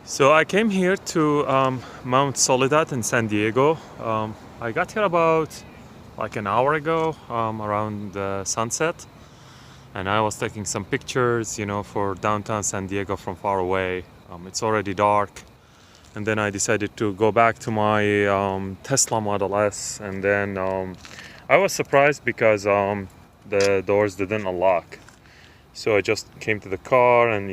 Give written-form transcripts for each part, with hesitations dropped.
So I came here to Mount Soledad in San Diego. I got here about like an hour ago, around sunset, and I was taking some pictures, for downtown San Diego from far away. It's already dark, and then I decided to go back to my Tesla Model S, and then I was surprised because the doors didn't unlock. So I just came to the car, and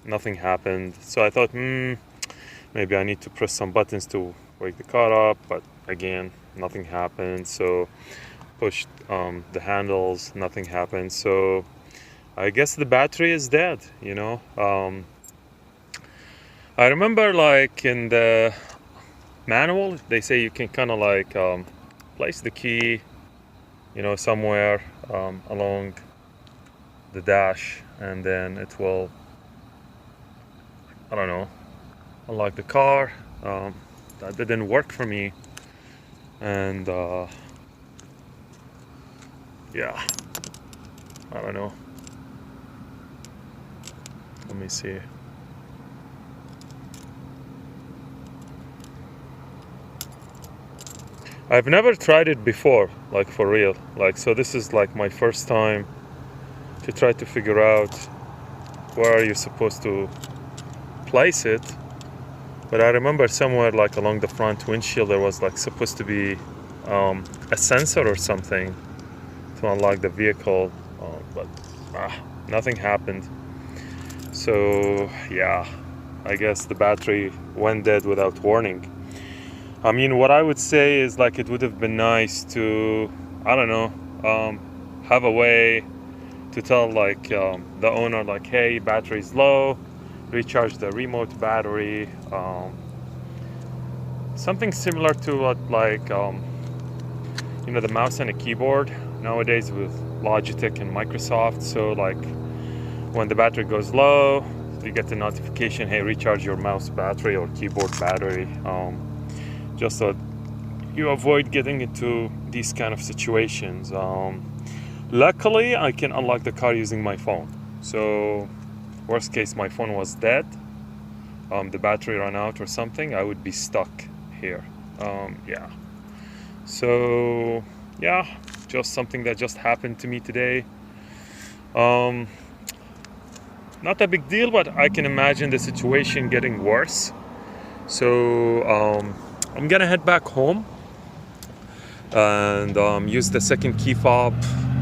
nothing happened. So I thought, maybe I need to press some buttons to wake the car up, but again, nothing happened. So pushed the handles, nothing happened. So I guess the battery is dead. I remember like in the manual, they say you can kind of place the key, somewhere along the dash, and then it will, I don't know, unlock the car. That didn't work for me, and yeah, I don't know. Let me see. I've never tried it before, like for real. So this is like my first time to try to figure out where are you supposed to place it. But I remember somewhere like along the front windshield there was like supposed to be a sensor or something to unlock the vehicle, but nothing happened. So yeah, I guess the battery went dead without warning. I mean, what I would say is like it would have been nice to, I don't know, have a way to tell the owner like, hey, battery's low, recharge the remote battery. Something similar to what the mouse and a keyboard nowadays with Logitech and Microsoft. So like when the battery goes low, you get the notification, hey, recharge your mouse battery or keyboard battery, just so you avoid getting into these kind of situations. Luckily, I can unlock the car using my phone. So worst case, my phone was dead, the battery ran out or something, I would be stuck here. Yeah. So yeah, just something that just happened to me today. Not a big deal, but I can imagine the situation getting worse. So I'm gonna head back home and use the second key fob,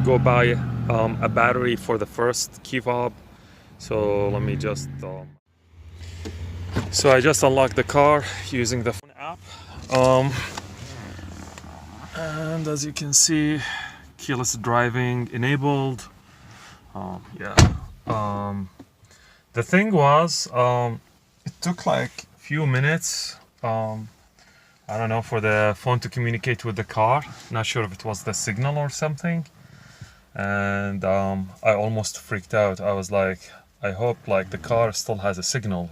go buy a battery for the first key fob. So let me just so I just unlocked the car using the phone app, and as you can see, keyless driving enabled. The thing was, it took like a few minutes, I don't know, for the phone to communicate with the car. Not sure if it was the signal or something, and I almost freaked out. I was like, I hope the car still has a signal,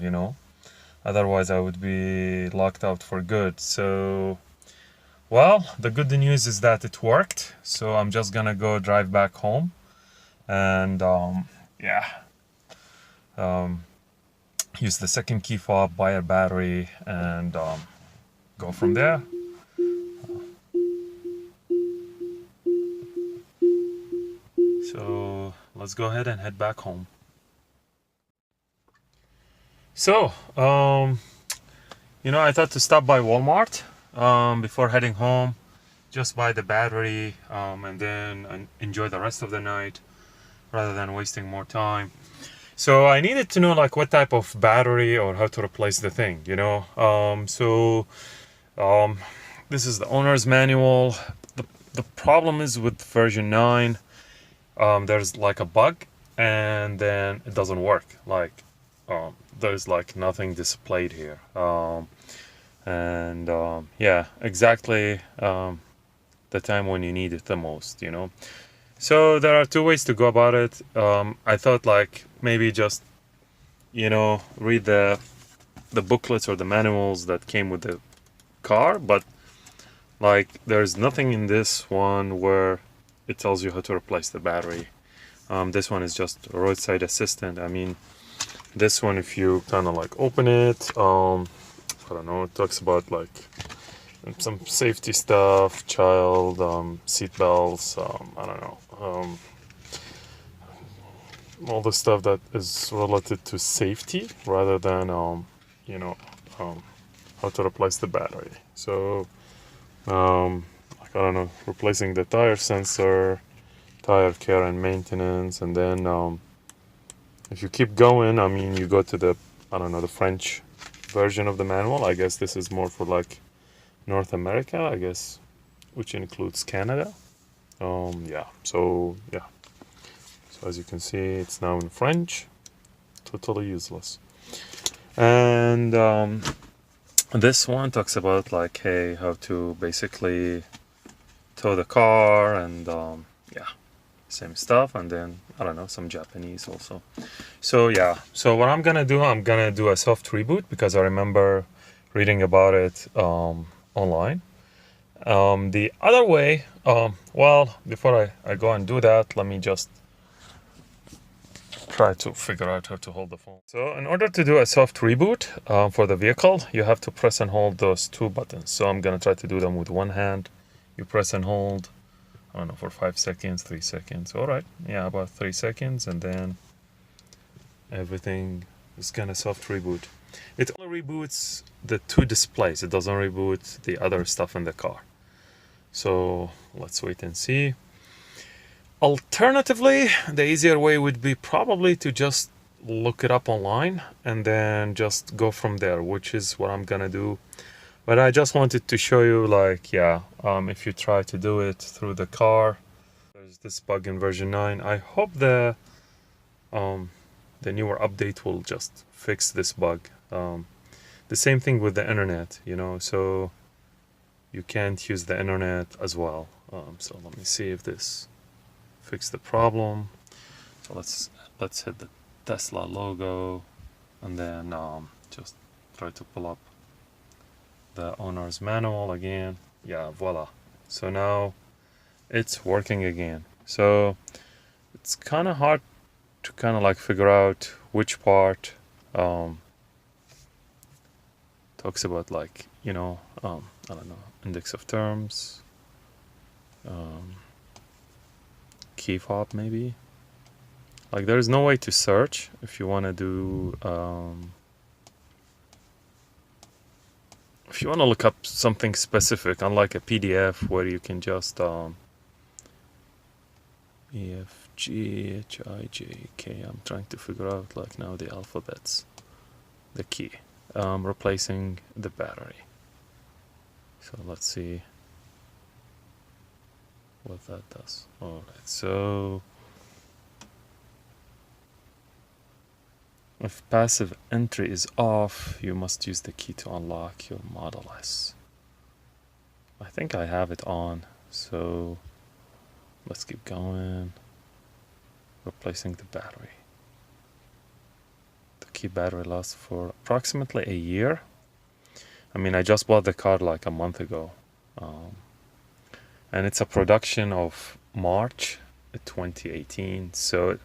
otherwise I would be locked out for good. So well, the good news is that it worked, so I'm just gonna go drive back home and use the second key fob, buy a battery, and go from there. So let's go ahead and head back home. So I thought to stop by Walmart before heading home, just buy the battery, and then enjoy the rest of the night rather than wasting more time. So I needed to know what type of battery or how to replace the thing, this is the owner's manual. The problem is with version 9, there's a bug, and then it doesn't work. There's nothing displayed here, yeah, exactly the time when you need it the most. So there are two ways to go about it. I thought maybe just read the booklets or the manuals that came with the car, but there's nothing in this one where it tells you how to replace the battery. This one is just a roadside assistant. I mean, This one, if you kind of like open it, I don't know, it talks about like some safety stuff, child, seat belts, I don't know, all the stuff that is related to safety rather than, you know, how to replace the battery. So, like, I don't know, replacing the tire sensor, tire care and maintenance, and then if you keep going, I mean, you go to the, I don't know, the French version of the manual. I guess this is more for like North America, I guess, which includes Canada. Yeah, so yeah. So as you can see, it's now in French. Totally useless. And this one talks about like, hey, how to basically tow the car and yeah, same stuff. And then I don't know, some Japanese also. So yeah, so what I'm gonna do a soft reboot because I remember reading about it online. The other way, well, before I go and do that, let me just try to figure out how to hold the phone. So in order to do a soft reboot for the vehicle, you have to press and hold those two buttons. So I'm gonna try to do them with one hand. You press and hold, I don't know, for 5 seconds, 3 seconds. All right, yeah, about 3 seconds, and then everything is gonna soft reboot. It only reboots the two displays. It doesn't reboot the other stuff in the car. So let's wait and see. Alternatively, the easier way would be probably to just look it up online and then just go from there, which is what I'm gonna do. But I just wanted to show you, like, yeah, if you try to do it through the car, there's this bug in version 9. I hope the newer update will just fix this bug. The same thing with the internet, you know, so you can't use the internet as well. So let me see if this fix the problem. So let's hit the Tesla logo and then just try to pull up the owner's manual again. Yeah, voila. So now it's working again. So it's kind of hard to kind of like figure out which part talks about, like, you know, I don't know, index of terms, key fob maybe. Like, there is no way to search if you want to do if you want to look up something specific, unlike a PDF where you can just E, F, G, H, I, J, K. I'm trying to figure out, like, now the alphabets, the key, replacing the battery. So let's see what that does. All right, so if passive entry is off, you must use the key to unlock your Model S. I think I have it on, so let's keep going. Replacing the battery. The key battery lasts for approximately a year. I mean, I just bought the car like a month ago. And it's a production of March 2018. So,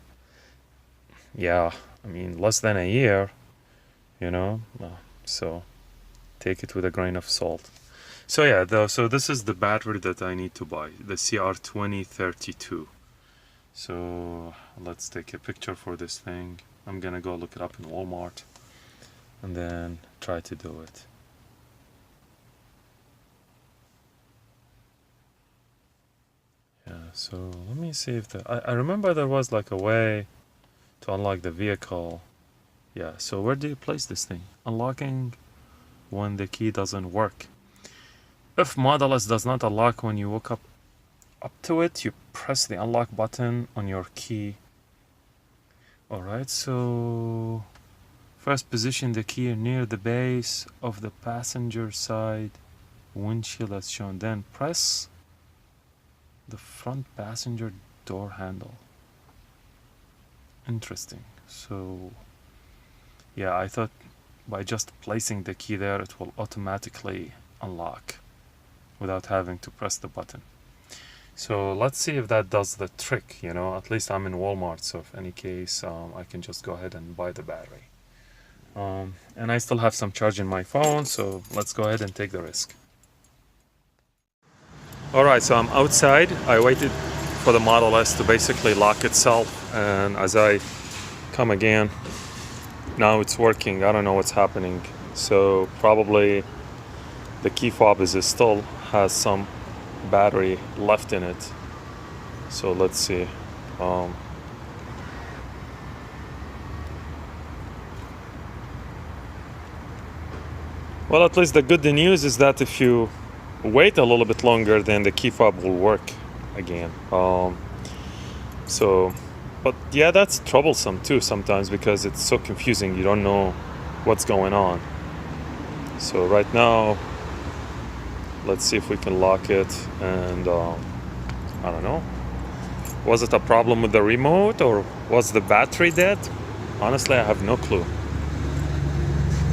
yeah, I mean, less than a year, you know. So take it with a grain of salt. So yeah, so this is the battery that I need to buy, the CR2032. So let's take a picture for this thing. I'm gonna go look it up in Walmart and then try to do it. Yeah, so let me see if I remember there was like a way to unlock the vehicle. Yeah, so where do you place this thing? Unlocking when the key doesn't work. If Model S does not unlock when you walk up to it, you press the unlock button on your key. Alright, so first position the key near the base of the passenger side windshield as shown. Then press the front passenger door handle. Interesting. So yeah, I thought by just placing the key there it will automatically unlock without having to press the button. So let's see if that does the trick, you know. At least I'm in Walmart, so if any case I can just go ahead and buy the battery. And I still have some charge in my phone, so let's go ahead and take the risk. Alright, so I'm outside. I waited for the Model S to basically lock itself, and as I come again, now it's working. I don't know what's happening. So probably the key fob still has some battery left in it. So let's see. Well, at least the good news is that if you wait a little bit longer, then the key fob will work again. But yeah, that's troublesome too sometimes because it's so confusing. You don't know what's going on. So right now, let's see if we can lock it. And I don't know. Was it a problem with the remote, or was the battery dead? Honestly, I have no clue.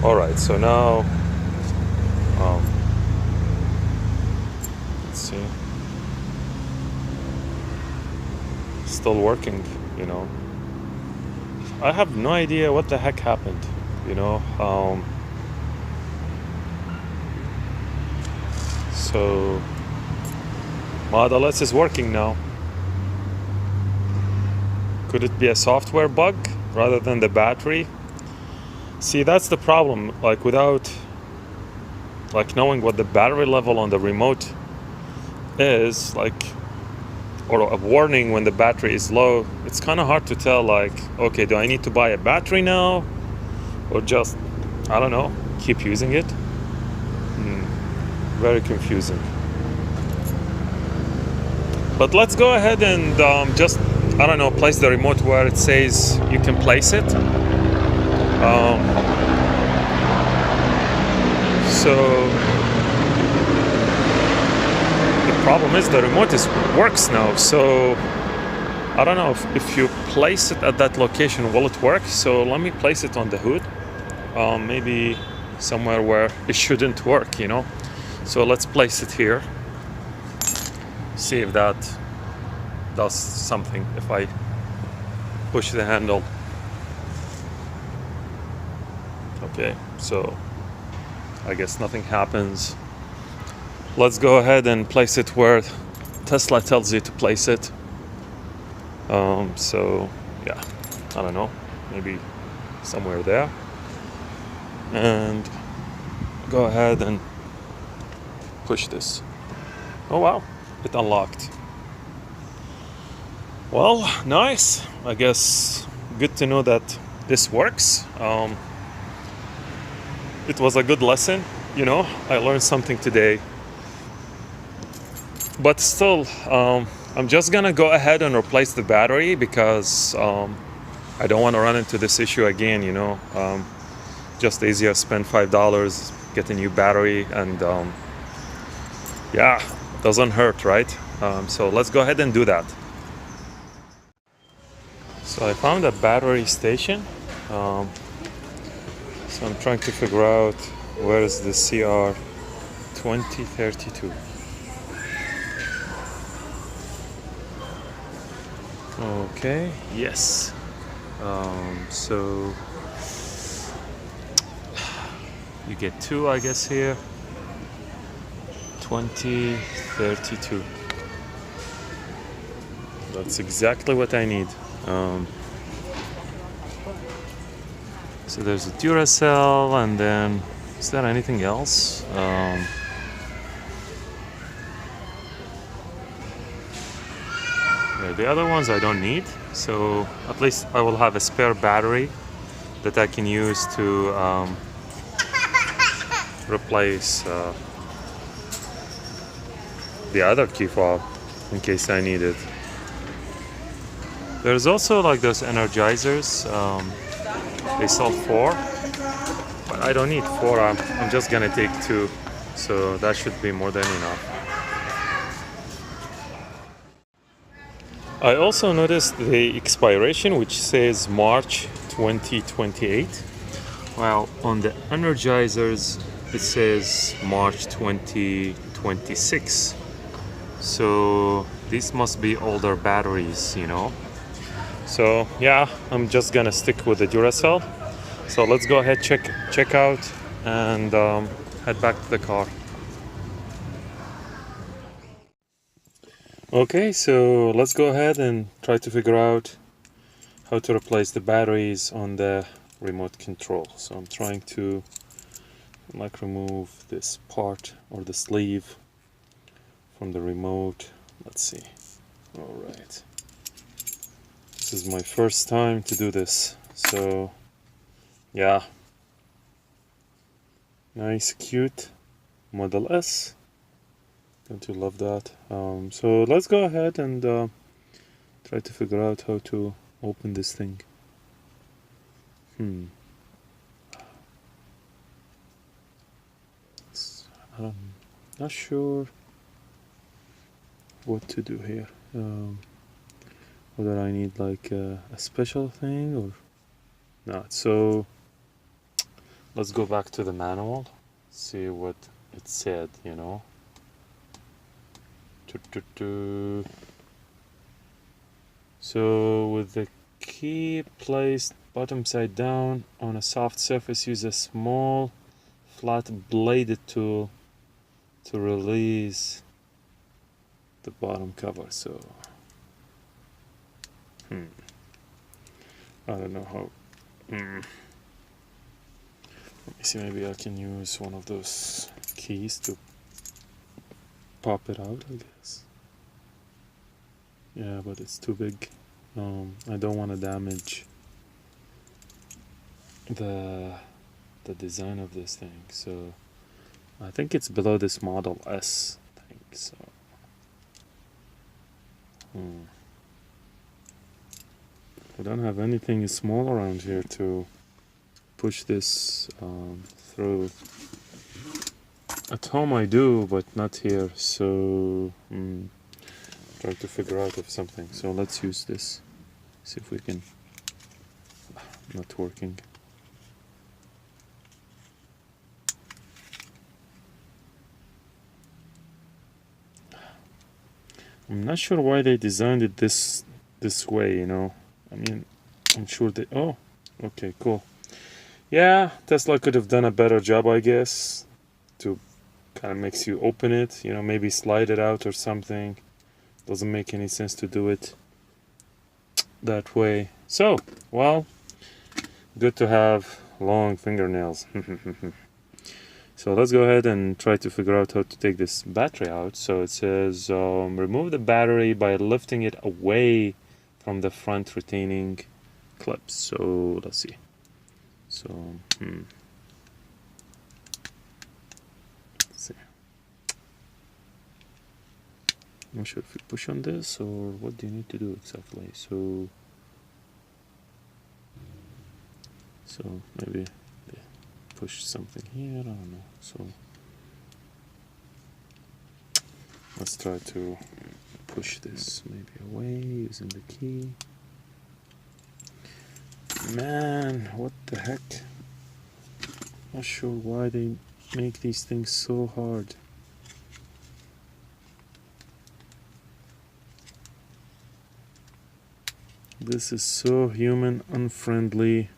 All right, so now let's see. Still working, you know. I have no idea what the heck happened, you know. So Model S is working now. Could it be a software bug rather than the battery? See, that's the problem. Like without knowing what the battery level on the remote is, or a warning when the battery is low, it's kind of hard to tell, okay, do I need to buy a battery now, or just, I don't know, keep using it? Very confusing. But let's go ahead and just, I don't know, place the remote where it says you can place it. So the problem is the remote works now. So I don't know if you place it at that location, will it work? So let me place it on the hood, maybe somewhere where it shouldn't work, you know. So let's place it here. See if that does something if I push the handle. Okay, so I guess nothing happens. Let's go ahead and place it where Tesla tells you to place it. So yeah, I don't know, maybe somewhere there. And go ahead and push this. Oh wow, it unlocked. Well, nice. I guess good to know that this works. It was a good lesson, you know. I learned something today. But still, I'm just gonna go ahead and replace the battery because I don't want to run into this issue again, you know. Just easier spend $5, get a new battery, and yeah, doesn't hurt, right? So let's go ahead and do that. So I found a battery station. So I'm trying to figure out where is the CR 2032. Okay, yes. So you get two, I guess, here. 2032. That's exactly what I need. So there's a Duracell, and then is there anything else? Yeah, the other ones I don't need, so at least I will have a spare battery that I can use to replace the other key fob in case I need it. There's also like those energizers. They sell 4, but I don't need 4. I'm just gonna take 2, so that should be more than enough. I also noticed the expiration, which says March 2028, while on the energizers it says March 2026. So these must be older batteries, you know. So yeah, I'm just gonna stick with the Duracell. So let's go ahead, check out, and head back to the car. Okay, so let's go ahead and try to figure out how to replace the batteries on the remote control. So I'm trying to remove this part or the sleeve from the remote. Let's see. All right. This is my first time to do this. So yeah. Nice, cute Model S. Don't you love that? So let's go ahead and try to figure out how to open this thing. I'm not sure what to do here. Whether I need like a special thing or not. So let's go back to the manual, see what it said, you know. So with the key placed bottom side down on a soft surface, use a small flat bladed tool to release the bottom cover. So I don't know how. Let me see, maybe I can use one of those keys to pop it out, I guess. Yeah, but it's too big. I don't want to damage the design of this thing, so I think it's below this Model S thing. So I don't have anything small around here to push this through. At home I do, but not here. So trying to figure out of something. So let's use this. See if we can. Not working. I'm not sure why they designed it this way, you know. I mean, I'm sure they. Oh, okay, cool. Yeah, Tesla could have done a better job, I guess, to kind of makes you open it, you know, maybe slide it out or something. Doesn't make any sense to do it that way. So, well, good to have long fingernails. So let's go ahead and try to figure out how to take this battery out. So it says remove the battery by lifting it away from the front retaining clips. So let's see. So let's see. I'm not sure if you push on this or what do you need to do exactly. So maybe push something here, I don't know. So let's try to push this maybe away using the key. Man, what the heck? Not sure why they make these things so hard. This is so human unfriendly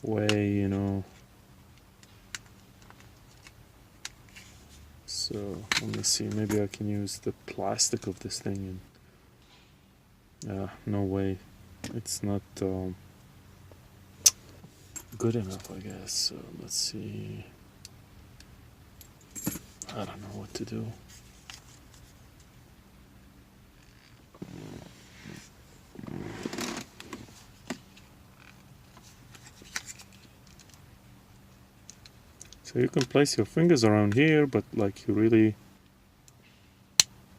way, you know. So let me see, maybe I can use the plastic of this thing and no way, it's not good enough, I guess. So let's see, I don't know what to do. So you can place your fingers around here, but like you really,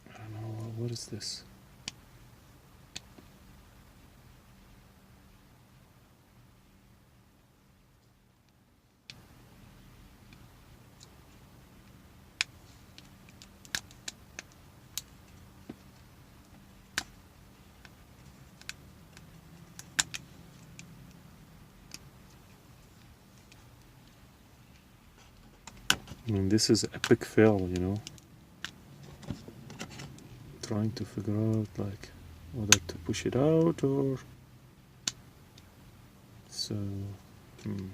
I don't know, what is this? I mean, this is epic fail, you know. Trying to figure out like whether to push it out or so. Let's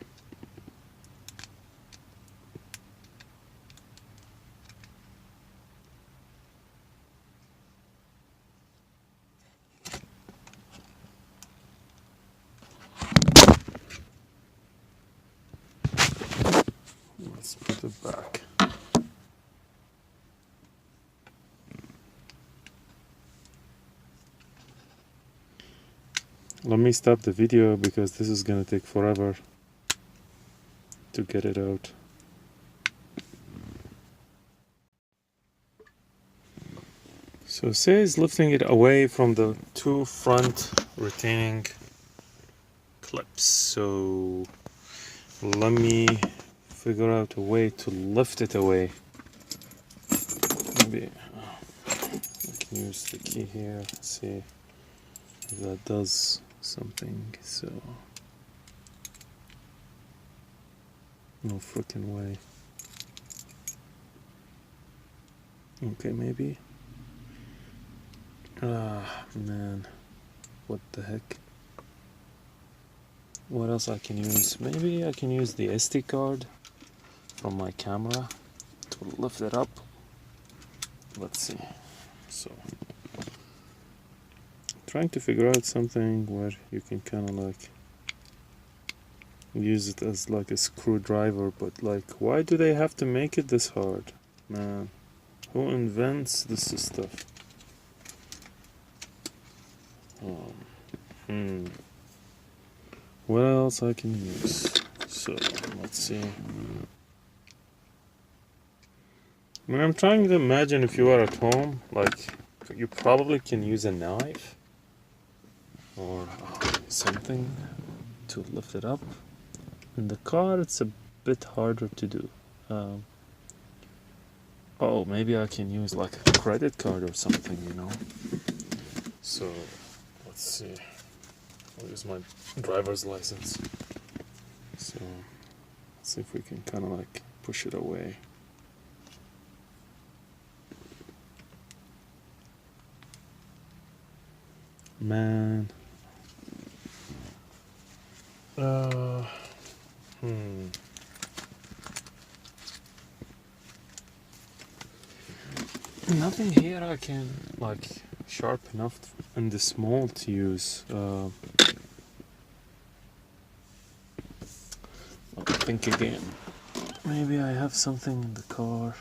put it back. Let me stop the video because this is gonna take forever to get it out. So it says lifting it away from the two front retaining clips. So let me figure out a way to lift it away. Maybe I can use the key here. Let's see if that does something. So no freaking way. Okay, maybe. Ah, man. What the heck? What else I can use? Maybe I can use the SD card from my camera to lift it up. Let's see. So, trying to figure out something where you can kind of like use it as like a screwdriver, but like, why do they have to make it this hard? Man, who invents this stuff? What else I can use? So let's see. I mean, I'm trying to imagine if you are at home, like you probably can use a knife or something to lift it up. In the car, it's a bit harder to do. Oh, maybe I can use like a credit card or something, you know. So let's see. I'll use my driver's license. So let's see if we can kind of like push it away. Man. Nothing here I can like sharp enough and small to use. I'll think again. Maybe I have something in the car.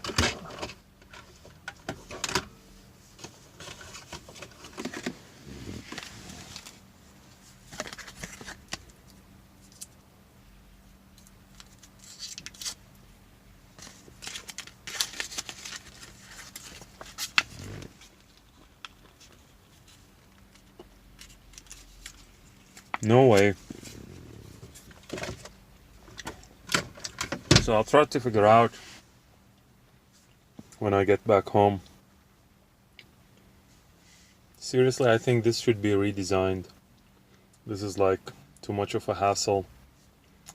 No way. So I'll try to figure out when I get back home. Seriously, I think this should be redesigned. This is like too much of a hassle.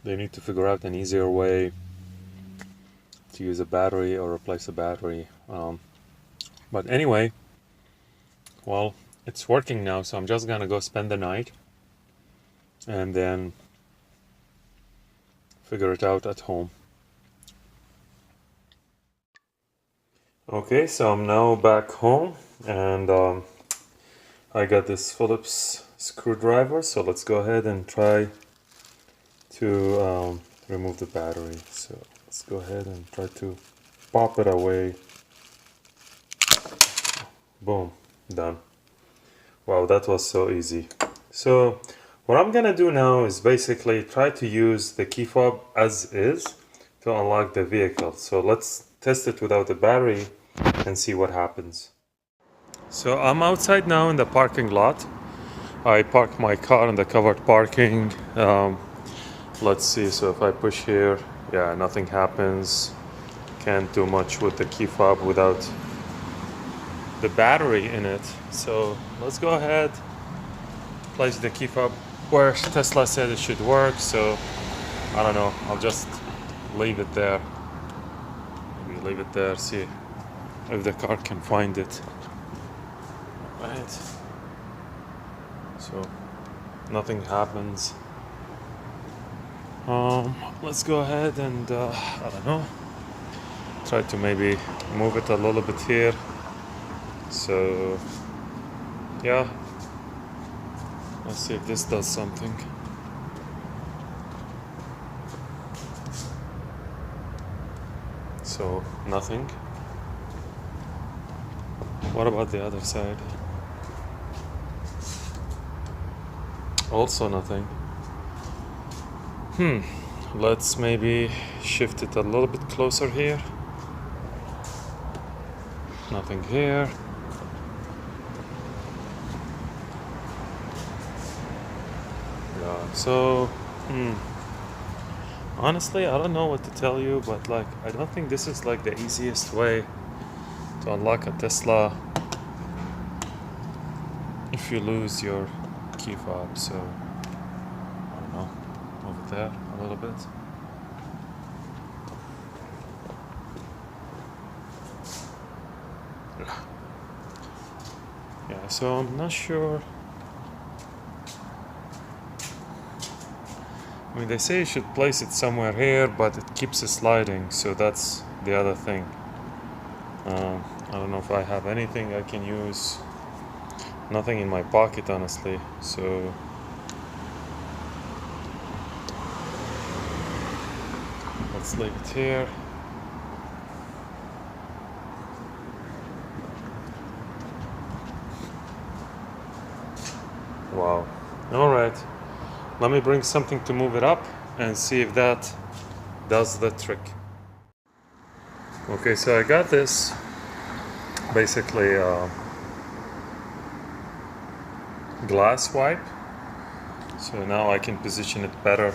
They need to figure out an easier way to use a battery or replace a battery. But anyway, well, it's working now, so I'm just gonna go spend the night and then figure it out at home. Okay, so I'm now back home and I got this Phillips screwdriver, so let's go ahead and try to remove the battery. So let's go ahead and try to pop it away. Boom, done. Wow, that was so easy. So what I'm gonna do now is basically try to use the key fob as is to unlock the vehicle. So let's test it without the battery and see what happens. So I'm outside now in the parking lot. I parked my car in the covered parking. Let's see, so if I push here, yeah, nothing happens. Can't do much with the key fob without the battery in it. So let's go ahead, place the key fob where Tesla said it should work. So I don't know, I'll just leave it there. Maybe leave it there, see if the car can find it. Right. So nothing happens. Let's go ahead and I don't know, try to maybe move it a little bit here. So yeah, let's see if this does something. So nothing. What about the other side? Also nothing. Let's maybe shift it a little bit closer here. Nothing here. Yeah, so honestly, I don't know what to tell you, but like I don't think this is like the easiest way to unlock a Tesla if you lose your key fob. So I don't know, move it there a little bit. Yeah, so I'm not sure. I mean, they say you should place it somewhere here, but it keeps sliding, so that's the other thing. I don't know if I have anything I can use. Nothing in my pocket, honestly, so let's leave it here. Wow. All right. Let me bring something to move it up and see if that does the trick. Okay, so I got this basically glass wipe. So now I can position it better.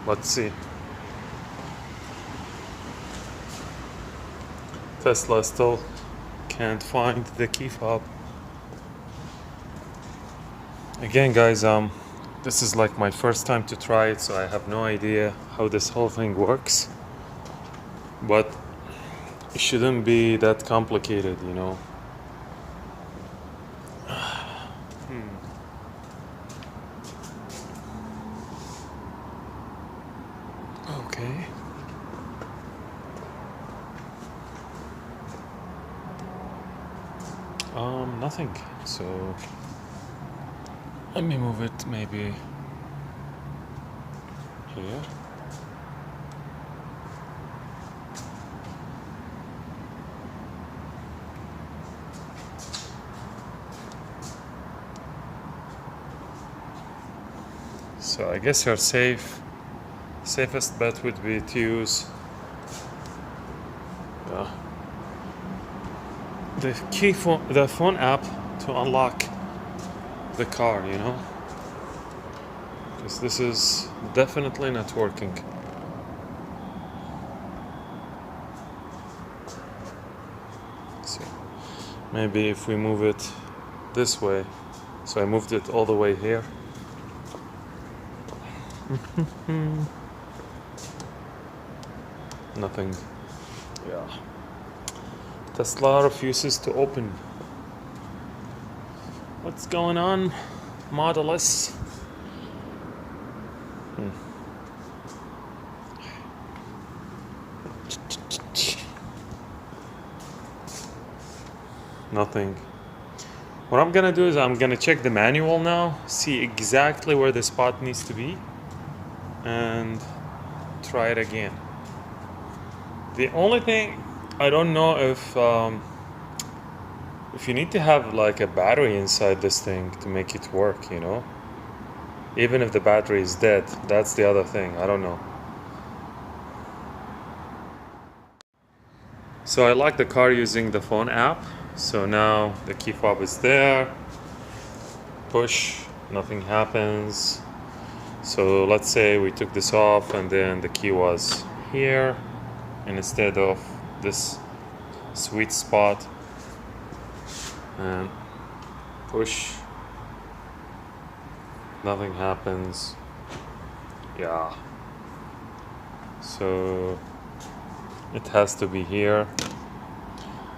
Let's see. Tesla still can't find the key fob. Again, guys, this is like my first time to try it, so I have no idea how this whole thing works. But it shouldn't be that complicated, you know. Okay. Nothing. So let me move it maybe here. So I guess your safest bet would be to use the phone app to unlock the car, you know, because this is definitely not working. So maybe if we move it this way, so I moved it all the way here. Nothing. Yeah. Tesla refuses to open. What's going on, Model S? Nothing. What I'm gonna do is I'm gonna check the manual now, see exactly where the spot needs to be, and try it again. The only thing I don't know if you need to have like a battery inside this thing to make it work, you know. Even if the battery is dead, that's the other thing. I don't know. So I locked the car using the phone app. So now the key fob is there. Push, nothing happens. So let's say we took this off and then the key was here, and instead of this sweet spot, and push, nothing happens. Yeah, so it has to be here,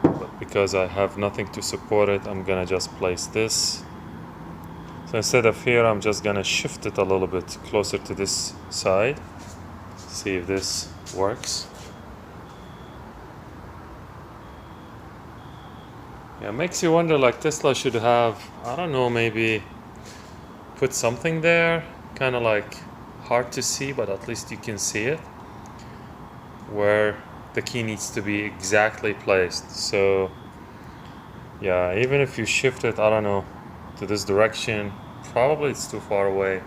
but because I have nothing to support it, I'm gonna just place this. So So instead of here, I'm just gonna shift it a little bit closer to this side. See if this works. Yeah, it makes you wonder, like Tesla should have, I don't know, maybe put something there, kind of like hard to see, but at least you can see it, where the key needs to be exactly placed. So yeah, even if you shift it, I don't know, to this direction, probably it's too far away.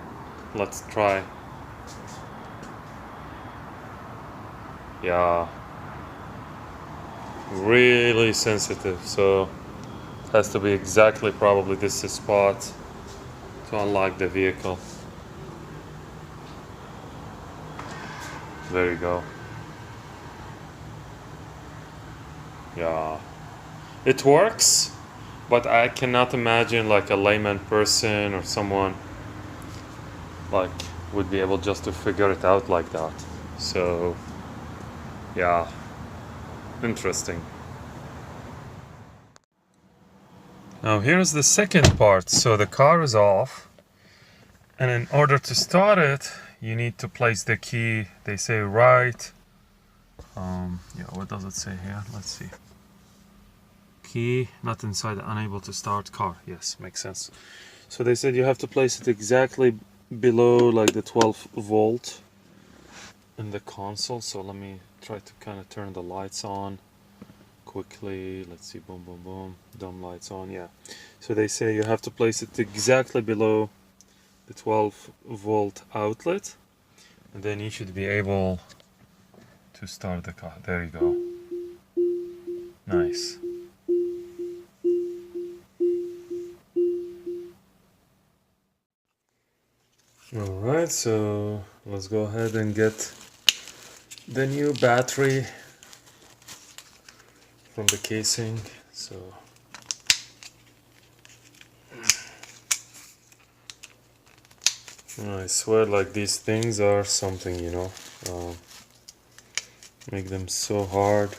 Let's try. Yeah, really sensitive, so it has to be exactly probably this spot to unlock the vehicle. There you go. Yeah, it works, but I cannot imagine like a layman person or someone like would be able just to figure it out like that. So yeah, interesting. Now here's the second part. So the car is off, and in order to start it, you need to place the key. They say right. Yeah, what does it say here? Let's see. Key not inside, unable to start car. Yes, makes sense. So they said you have to place it exactly below like the 12 volt in the console. So let me try to kind of turn the lights on quickly. Let's see, boom, boom, boom, dumb lights on. Yeah, so they say you have to place it exactly below the 12 volt outlet, and then you should be able to start the car. There you go. Nice. Alright, so let's go ahead and get the new battery from the casing. So I swear, like, these things are something, you know. Make them so hard.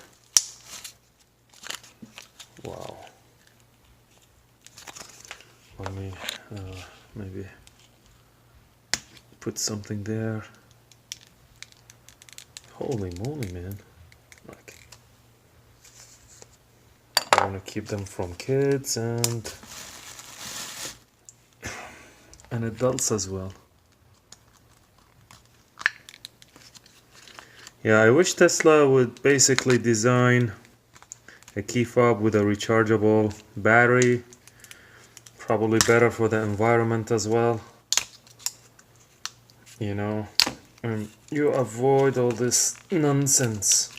Wow. Let me maybe put something there. Holy moly, man. Like, I want to keep them from kids and adults as well. Yeah, I wish Tesla would basically design a key fob with a rechargeable battery. Probably better for the environment as well. You know, and you avoid all this nonsense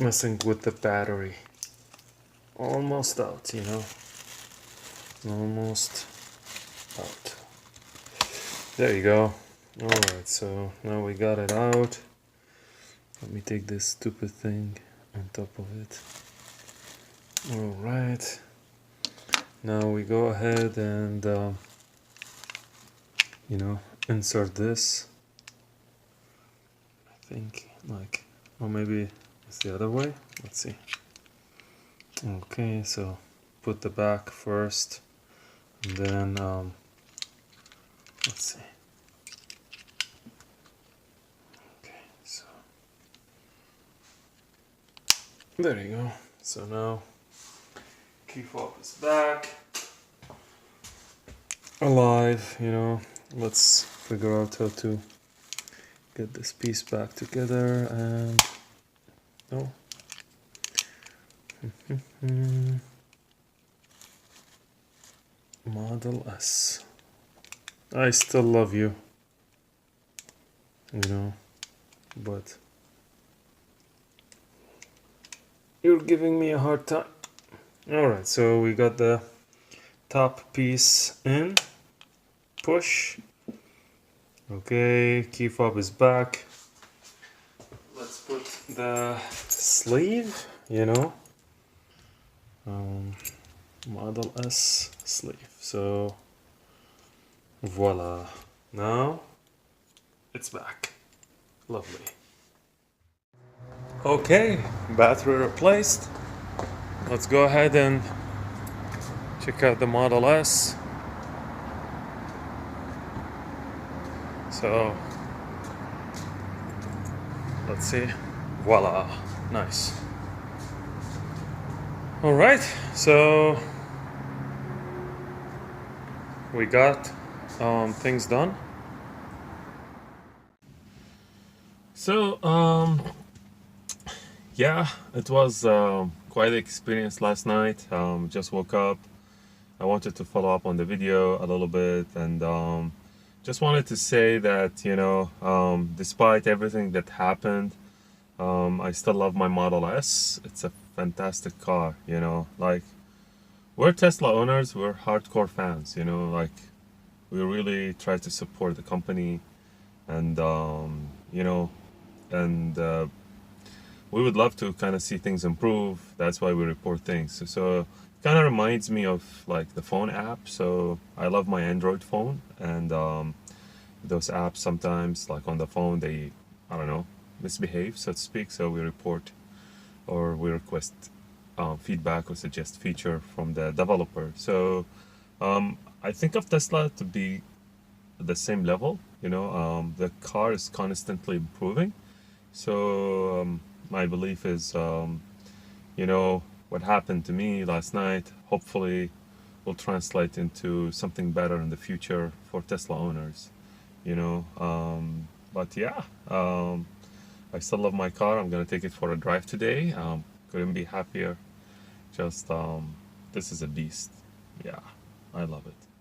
messing with the battery. Almost out, you know. Almost out. There you go. Alright, so now we got it out. Let me take this stupid thing on top of it. Alright. Now we go ahead and you know, insert this. I think, like, or maybe it's the other way. Let's see. Okay, so put the back first, and then let's see. Okay, so there you go. So now key fob is back, alive, you know. Let's figure out how to get this piece back together. And oh, Model S, I still love you, you know, but you're giving me a hard time. Alright, so we got the top piece in. Push. Okay, key fob is back. Let's put the sleeve, you know, Model S sleeve. So voila, now it's back. Lovely. Okay, battery replaced. Let's go ahead and check out the Model S. So let's see. Voila, nice. All right, so we got things done. So yeah, it was quite an experience last night. Just woke up. I wanted to follow up on the video a little bit, and just wanted to say that, you know, despite everything that happened, I still love my Model S. It's a fantastic car, you know. Like, we're Tesla owners, we're hardcore fans, you know. Like, we really try to support the company, and you know, and we would love to kind of see things improve. That's why we report things. So it kind of reminds me of like the phone app. So I love my Android phone, and those apps sometimes, like on the phone, they, I don't know, misbehave, so to speak. So we report, or we request feedback or suggest feature from the developer. So I think of Tesla to be the same level. You know, the car is constantly improving. So my belief is, you know, what happened to me last night hopefully will translate into something better in the future for Tesla owners. You know, but yeah, I still love my car. I'm gonna take it for a drive today. Couldn't be happier. Just this is a beast. Yeah, I love it.